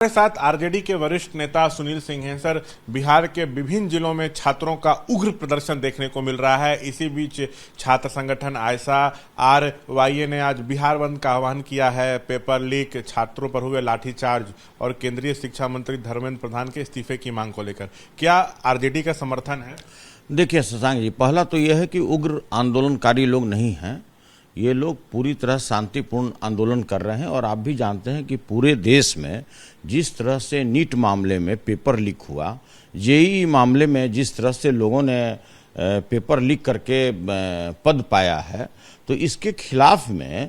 हमारे साथ आरजेडी के वरिष्ठ नेता सुनील सिंह हैं। सर, बिहार के विभिन्न जिलों में छात्रों का उग्र प्रदर्शन देखने को मिल रहा है। इसी बीच छात्र संगठन आयसा RYA ने आज बिहार बंद का आह्वान किया है। पेपर लीक, छात्रों पर हुए लाठीचार्ज और केंद्रीय शिक्षा मंत्री धर्मेंद्र प्रधान के इस्तीफे की मांग को लेकर क्या आरजेडी का समर्थन है? देखिए शशांक जी, पहला तो यह है कि उग्र आंदोलनकारी लोग नहीं हैं। ये लोग पूरी तरह शांतिपूर्ण आंदोलन कर रहे हैं और आप भी जानते हैं कि पूरे देश में जिस तरह से नीट मामले में पेपर लीक हुआ, जेईई मामले में जिस तरह से लोगों ने पेपर लीक करके पद पाया है, तो इसके खिलाफ में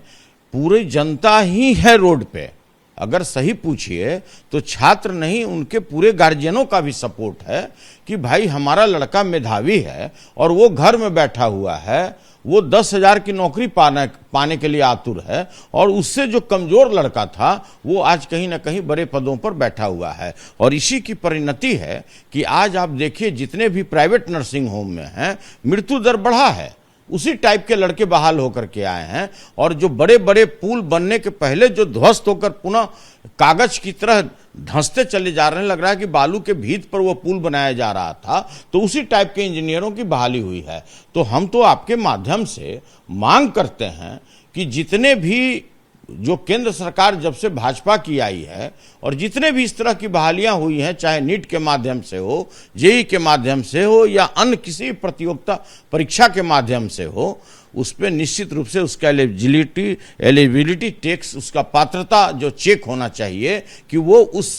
पूरी जनता ही है रोड पे। अगर सही पूछिए तो छात्र नहीं, उनके पूरे गार्जियनों का भी सपोर्ट है कि भाई हमारा लड़का मेधावी है और वो घर में बैठा हुआ है, वो 10,000 की नौकरी पाने के लिए आतुर है और उससे जो कमजोर लड़का था वो आज कहीं ना कहीं बड़े पदों पर बैठा हुआ है। और इसी की परिणति है कि आज आप देखिए जितने भी प्राइवेट नर्सिंग होम में हैं, मृत्यु दर बढ़ा है। उसी टाइप के लड़के बहाल होकर के आए हैं और जो बड़े बड़े पुल बनने के पहले जो ध्वस्त होकर पुनः कागज की तरह धंसते चले जा रहे हैं, लग रहा है कि बालू के भीत पर वो पुल बनाया जा रहा था, तो उसी टाइप के इंजीनियरों की बहाली हुई है। तो हम तो आपके माध्यम से मांग करते हैं कि जितने भी जो केंद्र सरकार जब से भाजपा की आई है और जितने भी इस तरह की बहालियां हुई हैं, चाहे नीट के माध्यम से हो, जेईई के माध्यम से हो या अन्य किसी प्रतियोगिता परीक्षा के माध्यम से हो, उस पर निश्चित रूप से उसका एलिजिबिलिटी टेक्स, उसका पात्रता जो चेक होना चाहिए कि वो उस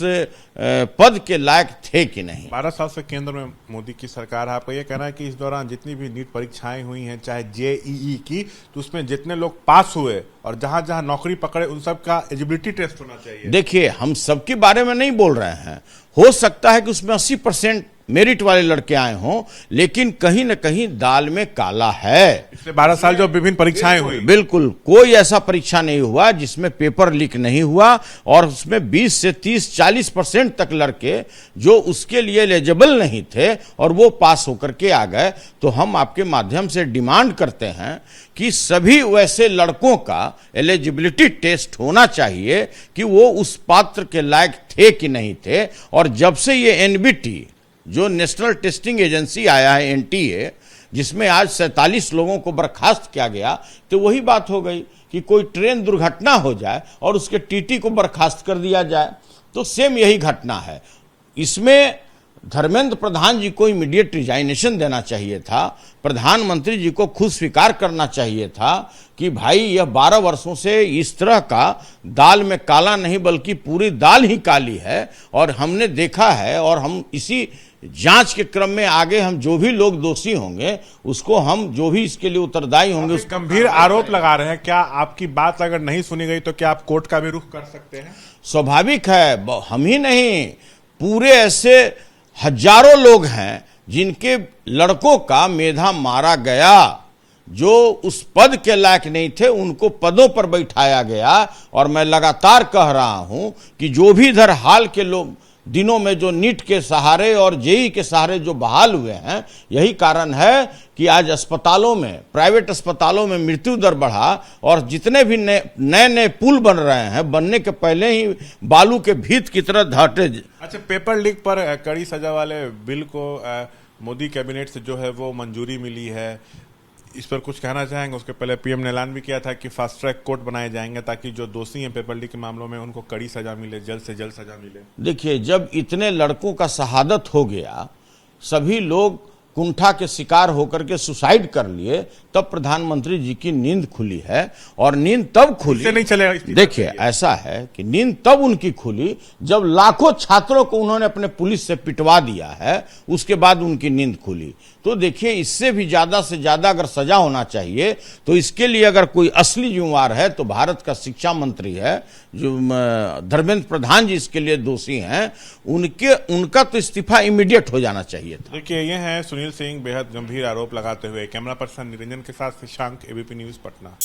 पद के लायक थे कि नहीं। 12 साल से केंद्र में मोदी की सरकार है। आपका ये कहना है कि इस दौरान जितनी भी नीट परीक्षाएं हुई हैं, चाहे जेईई की, तो उसमें जितने लोग पास हुए और जहां जहां नौकरी पकड़े, उन सब का एलिजिबिलिटी टेस्ट होना चाहिए। देखिए, हम सबके बारे में नहीं बोल रहे हैं। हो सकता है कि उसमें 80% मेरिट वाले लड़के आए हों, लेकिन कहीं न कहीं दाल में काला है। पिछले 12 साल जो विभिन्न परीक्षाएं हुई, बिल्कुल कोई ऐसा परीक्षा नहीं हुआ जिसमें पेपर लीक नहीं हुआ और उसमें 20 से 30-40% तक लड़के जो उसके लिए एलिजिबल नहीं थे और वो पास होकर के आ गए। तो हम आपके माध्यम से डिमांड करते हैं कि सभी वैसे लड़कों का एलिजिबिलिटी टेस्ट होना चाहिए कि वो उस पात्र के लायक थे कि नहीं थे। और जब से ये NBT जो नेशनल टेस्टिंग एजेंसी आया है, NTA, जिसमें आज 47 लोगों को बर्खास्त किया गया, तो वही बात हो गई कि कोई ट्रेन दुर्घटना हो जाए और उसके TT को बर्खास्त कर दिया जाए, तो सेम यही घटना है। इसमें धर्मेंद्र प्रधान जी को इमीडिएट रिजाइनेशन देना चाहिए था। प्रधानमंत्री जी को खुद स्वीकार करना चाहिए था कि भाई यह 12 वर्षों से इस तरह का दाल में काला नहीं बल्कि पूरी दाल ही काली है और हमने देखा है। और हम इसी जांच के क्रम में आगे हम जो भी लोग दोषी होंगे उसको हम जो भी इसके लिए उत्तरदायी होंगे उस गंभीर आरोप लगा रहे हैं। क्या आपकी बात अगर नहीं सुनी गई तो क्या आप कोर्ट का भी रुख कर सकते हैं? स्वाभाविक है। हम ही नहीं, पूरे ऐसे हजारों लोग हैं जिनके लड़कों का मेधा मारा गया, जो उस पद के लायक नहीं थे, उनको पदों पर बैठाया गया। और मैं लगातार कह रहा हूं कि जो भी इधर हाल के लोग दिनों में जो नीट के सहारे और जेईई के सहारे जो बहाल हुए हैं, यही कारण है कि आज अस्पतालों में, प्राइवेट अस्पतालों में मृत्यु दर बढ़ा और जितने भी नए नए पुल बन रहे हैं, बनने के पहले ही बालू के भीत की तरह धाटे। अच्छा, पेपर लीक पर कड़ी सजा वाले बिल को मोदी कैबिनेट से जो है वो मंजूरी मिली है, इस पर कुछ कहना चाहेंगे? उसके पहले PM ने ऐलान भी किया था कि फास्ट ट्रैक कोर्ट बनाए जाएंगे ताकि जो दोषी हैं पेपर लीक के मामलों में उनको कड़ी सजा मिले, जल्द से जल्द सजा मिले। देखिए, जब इतने लड़कों का शहादत हो गया, सभी लोग कुंठा के शिकार होकर के सुसाइड कर लिए, तब प्रधानमंत्री जी की नींद खुली है। और नींद तब खुली नहीं चलेगा। देखिए, ऐसा है कि नींद तब उनकी खुली जब लाखों छात्रों को उन्होंने अपने पुलिस से पिटवा दिया है, उसके बाद उनकी नींद खुली। तो देखिए, इससे भी ज्यादा से ज्यादा अगर सजा होना चाहिए तो इसके लिए अगर कोई असली जिम्मेवार है तो भारत का शिक्षा मंत्री है, जो धर्मेंद्र प्रधान जी इसके लिए दोषी हैं। उनका तो इस्तीफा इमीडिएट हो जाना चाहिए था। देखिए, ये है सुनील सिंह बेहद गंभीर आरोप लगाते हुए। कैमरा पर्सन निरंजन के साथ शशांक, ABP न्यूज, पटना।